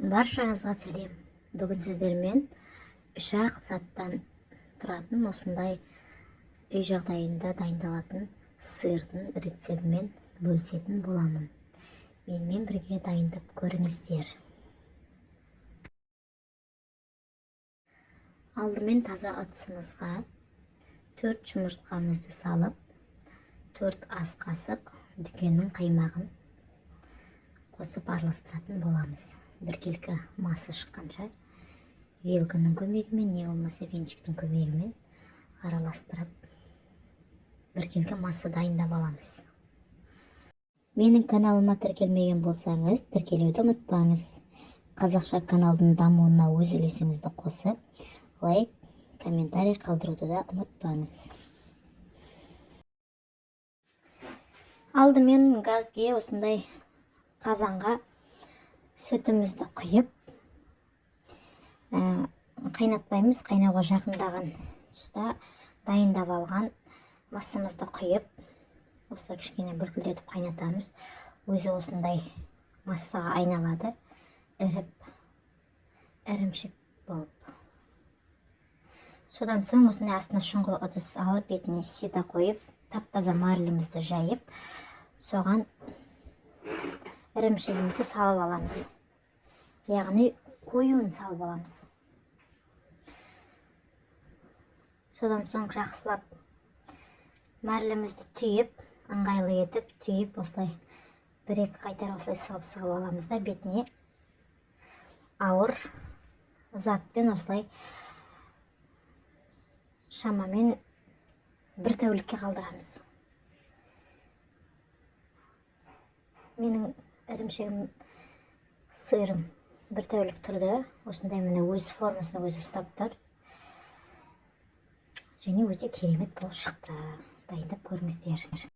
Баршаңызға сәлем. Бүгін сіздермен 3-ақ заттан тұратын осындай үй жағдайында дайындалатын сырдың рецептімен бөлісетін боламын. Менімен бірге дайындап көріңіздер. Алдымен таза ыдысымызға 4 жұмыртқамызды салып, 4 ас қасық дүкеннің қаймағын қосып араластыратын боламыз. Біркелкі масы шыққанша вилканың көмегімен, не болмаса венчиктің көмегімен араластырып біркелкі масы дайындап аламыз. Менің каналыма тіркелмеген болсаңыз, тіркелуді ұмытпаңыз. Қазақша каналдың дамуына өз үлесіңізді қосып, лайк, комментарий қалдыруды да ұмытпаңыз. Алдымен газге осындай қазанға сүтімізді құйып, қайнатпаймыз, қайнауға жақындаған тұста дайындап алған масамызды құйып, осылай кішкене бүлкілдетіп қайнатамыз. Өзі осындай массаға айналады, ірімшік болып. Содан соң осындай астына шұңғыл ыдыс алып, бетіне сида қойып, тап-таза марлемізді жайып, соған ірімшігімізді салып аламыз. Яғни қоюын салып аламыз. Содан соң жақсылап марлемізді түйіп, ыңғайлы етіп, түйіп, осылай бір-екі қайтар осылай сығып аламыз да, бетіне ауыр затпен осылай шамамен 1 тәулікке қалдырамыз. Менің ірімшігім, сырым 1 тәулік тұрды. Осындай міне өз формасын өзі ұстап тұр. Және өте керемет болып шықты. Дайындап көріңіздер.